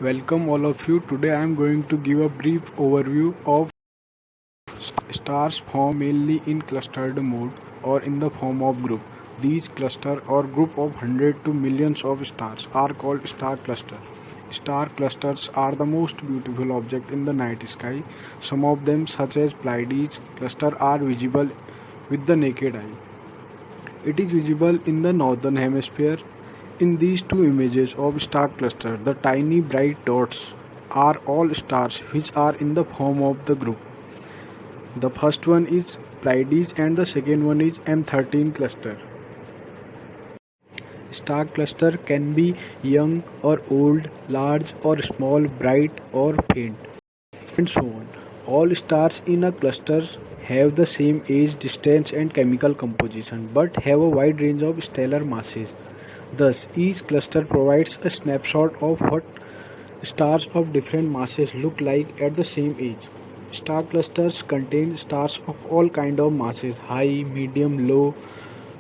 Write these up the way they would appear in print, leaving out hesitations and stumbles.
Welcome all of you. Today I am going to give a brief overview of stars formed mainly in clustered mode or in the form of group. These cluster or group of hundred to millions of stars are called star cluster. Star clusters are the most beautiful object in the night sky. Some of them such as Pleiades cluster are visible with the naked eye. It is visible in the northern hemisphere. In these two images of star cluster, the tiny bright dots are all stars which are in the form of the group. The first one is Pleiades and the second one is M13 cluster. Star cluster can be young or old, large or small, bright or faint, and so on. All stars in a cluster have the same age, distance and chemical composition but have a wide range of stellar masses. Thus, each cluster provides a snapshot of what stars of different masses look like at the same age. Star clusters contain stars of all kind of masses, high, medium, low,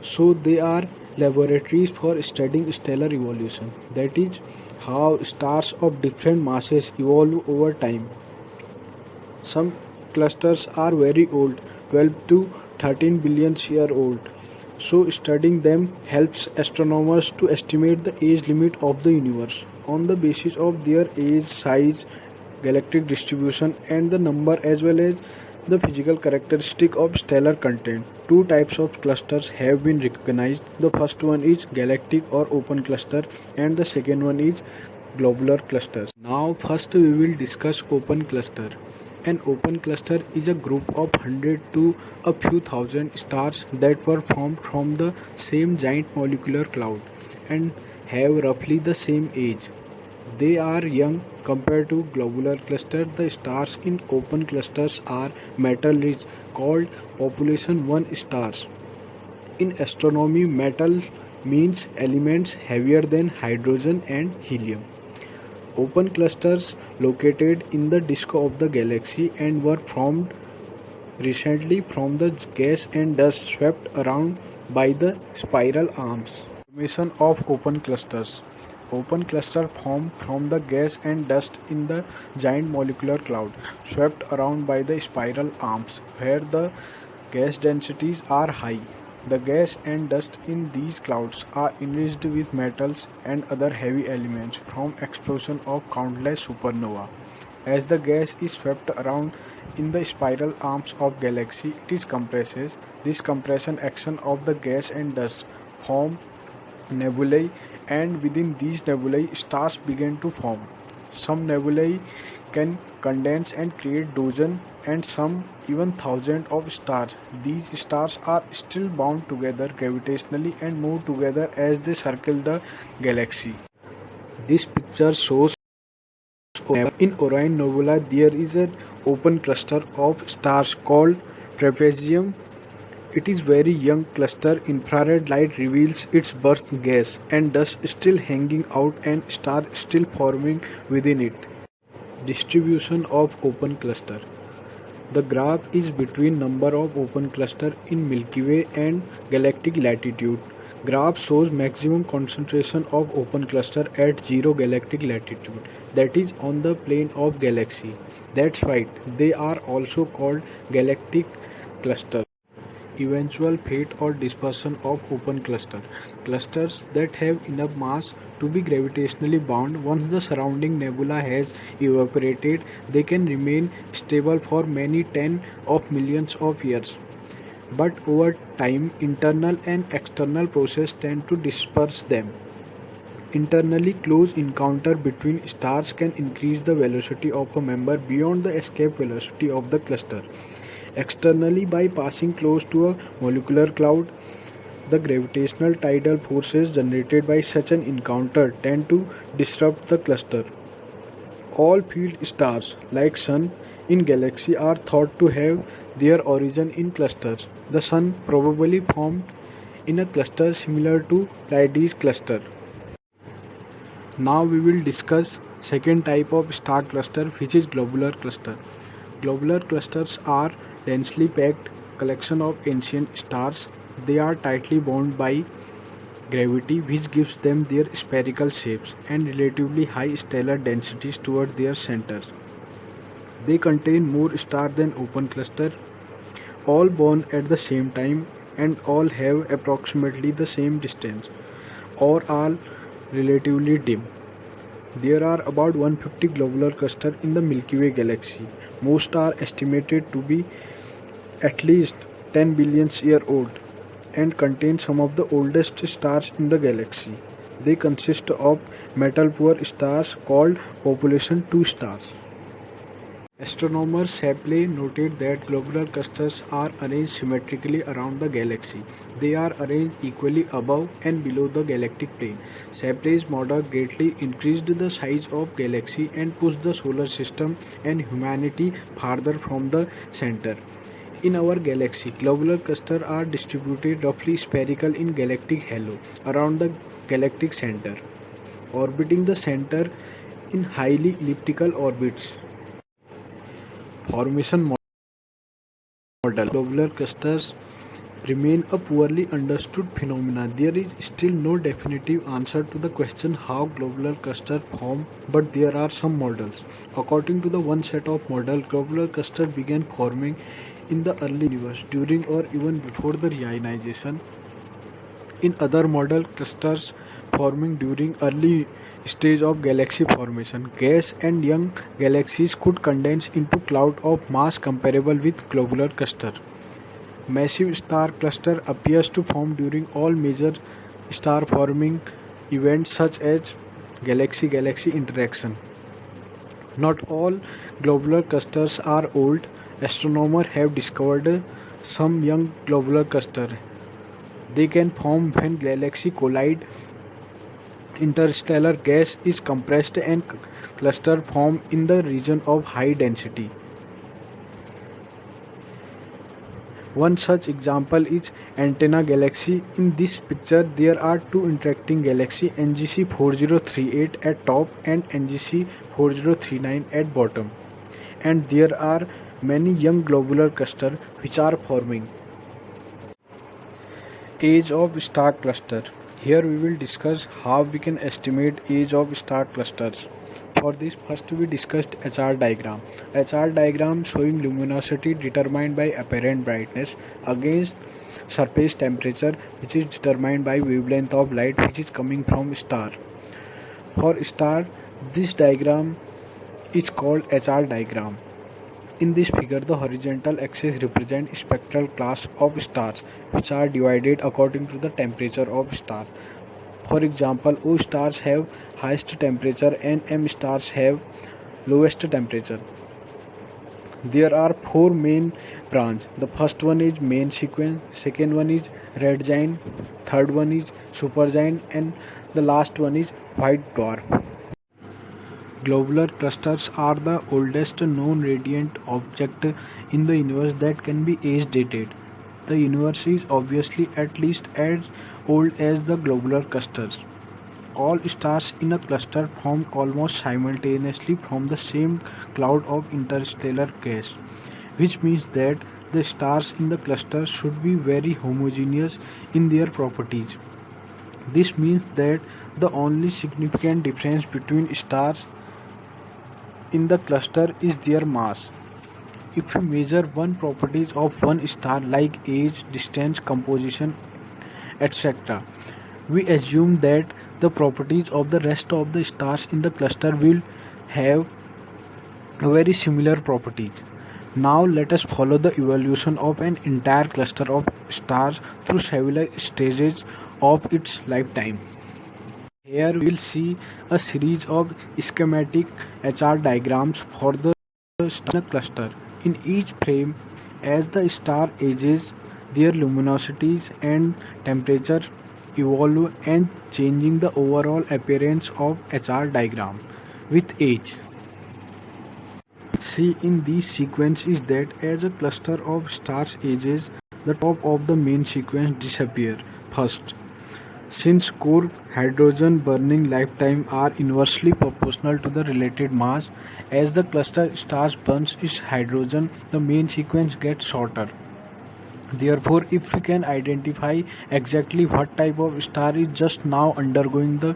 so they are laboratories for studying stellar evolution. That is how stars of different masses evolve over time. Some clusters are very old, 12 to 13 billion year old. So studying them helps astronomers to estimate the age limit of the universe on the basis of their age, size, galactic distribution and the number as well as the physical characteristic of stellar content. Two types of clusters have been recognized. The first one is galactic or open cluster and the second one is globular clusters. Now first we will discuss open cluster. An open cluster is a group of 100 to a few thousand stars that were formed from the same giant molecular cloud and have roughly the same age. They are young compared to globular cluster. The stars in open clusters are metal-rich, called population 1 stars. In astronomy, metal means elements heavier than hydrogen and helium. Open clusters located in the disk of the galaxy and were formed recently from the gas and dust swept around by the spiral arms. Formation of open clusters. Open cluster formed from the gas and dust in the giant molecular cloud swept around by the spiral arms where the gas densities are high. The gas and dust in these clouds are enriched with metals and other heavy elements from explosion of countless supernova. As the gas is swept around in the spiral arms of galaxy, it is compresses. This compression action of the gas and dust form nebulae, and within these nebulae stars begin to form. Some nebulae can condense and create dozen and some even thousands of stars. These stars are still bound together gravitationally and move together as they circle the galaxy. This picture shows in Orion Nebula there is an open cluster of stars called trapezium. It is very young cluster. Infrared light reveals its birth gas and dust still hanging out and star still forming within it. Distribution of open cluster. The graph is between number of open cluster in Milky Way and galactic latitude. Graph shows maximum concentration of open cluster at 0 galactic latitude, that is on the plane of galaxy. That's right, they are also called galactic clusters. Eventual fate or dispersion of open cluster. Clusters that have enough mass to be gravitationally bound. Once the surrounding nebula has evaporated, they can remain stable for many tens of millions of years. But over time, internal and external processes tend to disperse them. Internally, close encounter between stars can increase the velocity of a member beyond the escape velocity of the cluster. Externally, by passing close to a molecular cloud, the gravitational tidal forces generated by such an encounter tend to disrupt the cluster. All field stars, like Sun in galaxy, are thought to have their origin in clusters. The Sun probably formed in a cluster similar to Pleiades cluster. Now we will discuss second type of star cluster, which is globular cluster. Globular clusters are densely packed collection of ancient stars. They are tightly bound by gravity, which gives them their spherical shapes, and relatively high stellar densities toward their centers. They contain more stars than open cluster, all born at the same time and all have approximately the same distance, or are relatively dim. There are about 150 globular clusters in the Milky Way galaxy. Most are estimated to be at least 10 billion years old and contain some of the oldest stars in the galaxy. They consist of metal poor stars called population 2 stars. Astronomer Shapley noted that globular clusters are arranged symmetrically around the galaxy. They are arranged equally above and below the galactic plane. Shapley's model greatly increased the size of galaxy and pushed the solar system and humanity farther from the center. In our galaxy, globular clusters are distributed roughly spherical in galactic halo around the galactic center, orbiting the center in highly elliptical orbits. Formation model. Globular clusters remain a poorly understood phenomenon. There is still no definitive answer to the question how globular clusters form, but there are some models. According to the one set of models, globular clusters began forming in the early universe during or even before the reionization. In other model, clusters forming during early stage of galaxy formation. Gas and young galaxies could condense into cloud of mass comparable with globular cluster. Massive star cluster appears to form during all major star forming events such as galaxy-galaxy interaction. Not all globular clusters are old. Astronomers have discovered some young globular clusters. They can form when galaxies collide. Interstellar gas is compressed and clusters form in the region of high density. One such example is Antenna Galaxy. In this picture, there are two interacting galaxies, NGC 4038 at top and NGC 4039 at bottom. And there are many young globular clusters which are forming. Age of star cluster. Here we will discuss how we can estimate age of star clusters. For this, first we discussed HR diagram. HR diagram showing luminosity determined by apparent brightness against surface temperature, which is determined by wavelength of light which is coming from star. For star, this diagram is called HR diagram. In this figure, the horizontal axis represents spectral class of stars, which are divided according to the temperature of star. For example, O stars have highest temperature and M stars have lowest temperature. There are four main branches. The first one is main sequence, second one is red giant, third one is supergiant, and the last one is white dwarf. Globular clusters are the oldest known radiant object in the universe that can be age dated. The universe is obviously at least as old as the globular clusters. All stars in a cluster form almost simultaneously from the same cloud of interstellar gas, which means that the stars in the cluster should be very homogeneous in their properties. This means that the only significant difference between stars in the cluster is their mass. If we measure one properties of one star like age, distance, composition, etc., we assume that the properties of the rest of the stars in the cluster will have very similar properties. Now let us follow the evolution of an entire cluster of stars through several stages of its lifetime. Here we will see a series of schematic HR diagrams for the star cluster. In each frame, as the star ages, their luminosities and temperature evolve and changing the overall appearance of HR diagram with age. See in this sequence is that as a cluster of stars ages, the top of the main sequence disappear first. Since core hydrogen burning lifetime are inversely proportional to the related mass, as the cluster stars burns its hydrogen, the main sequence gets shorter. Therefore, if we can identify exactly what type of star is just now undergoing the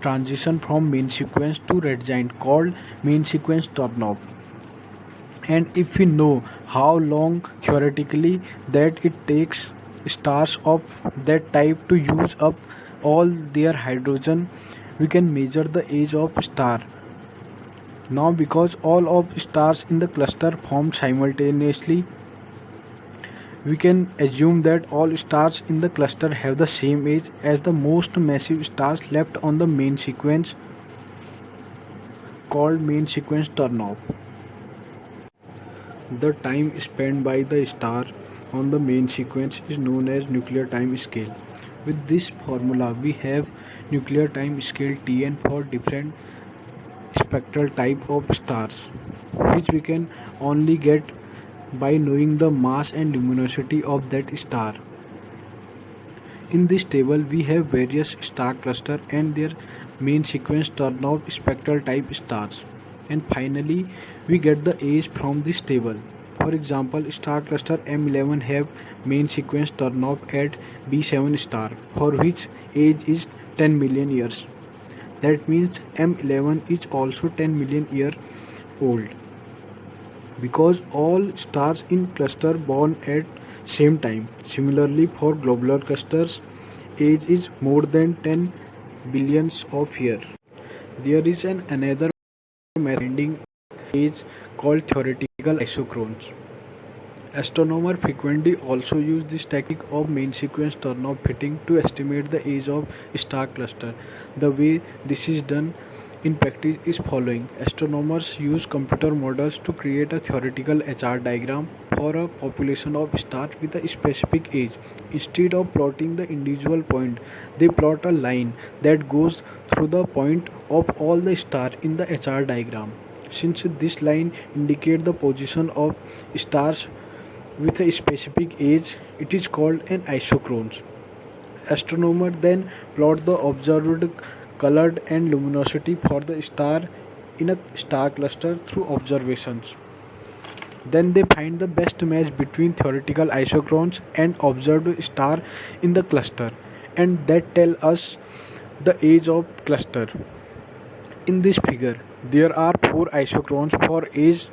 transition from main sequence to red giant called main sequence turnoff, and if we know how long theoretically that it takes stars of that type to use up all their hydrogen, we can measure the age of star. Now, because all of stars in the cluster form simultaneously, we can assume that all stars in the cluster have the same age as the most massive stars left on the main sequence, called main sequence turnoff. The time spent by the star on the main sequence is known as nuclear time scale. With this formula, we have nuclear time scale Tn for different spectral type of stars, which we can only get by knowing the mass and luminosity of that star. In this table, we have various star clusters and their main sequence turnoff spectral type stars. And finally, we get the age from this table. For example, star cluster M11 have main sequence turnoff at B7 star, for which age is 10 million years. That means M11 is also 10 million year old. Because all stars in cluster born at same time. Similarly, for globular clusters, age is more than 10 billions of years. There is another method finding age called theoretical isochrones. Astronomers frequently also use this technique of main sequence turnoff fitting to estimate the age of star cluster. The way this is done in practice is following. Astronomers use computer models to create a theoretical HR diagram for a population of stars with a specific age. Instead of plotting the individual point, they plot a line that goes through the point of all the stars in the HR diagram. Since this line indicates the position of stars with a specific age, it is called an isochrone. Astronomers then plot the observed color and luminosity for the star in a star cluster through observations. Then they find the best match between theoretical isochrones and observed star in the cluster, and that tell us the age of cluster. In this figure, there are four isochrones for age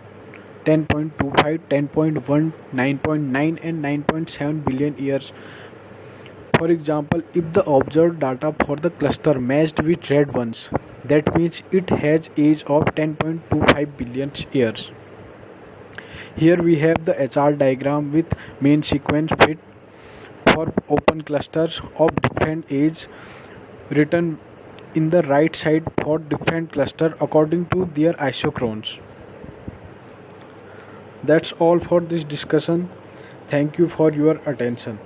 10.25, 10.1, 9.9 and 9.7 billion years. For example, if the observed data for the cluster matched with red ones, that means it has age of 10.25 billion years. Here we have the HR diagram with main sequence fit for open clusters of different age written in the right side for different cluster according to their isochrones. That's all for this discussion. Thank you for your attention.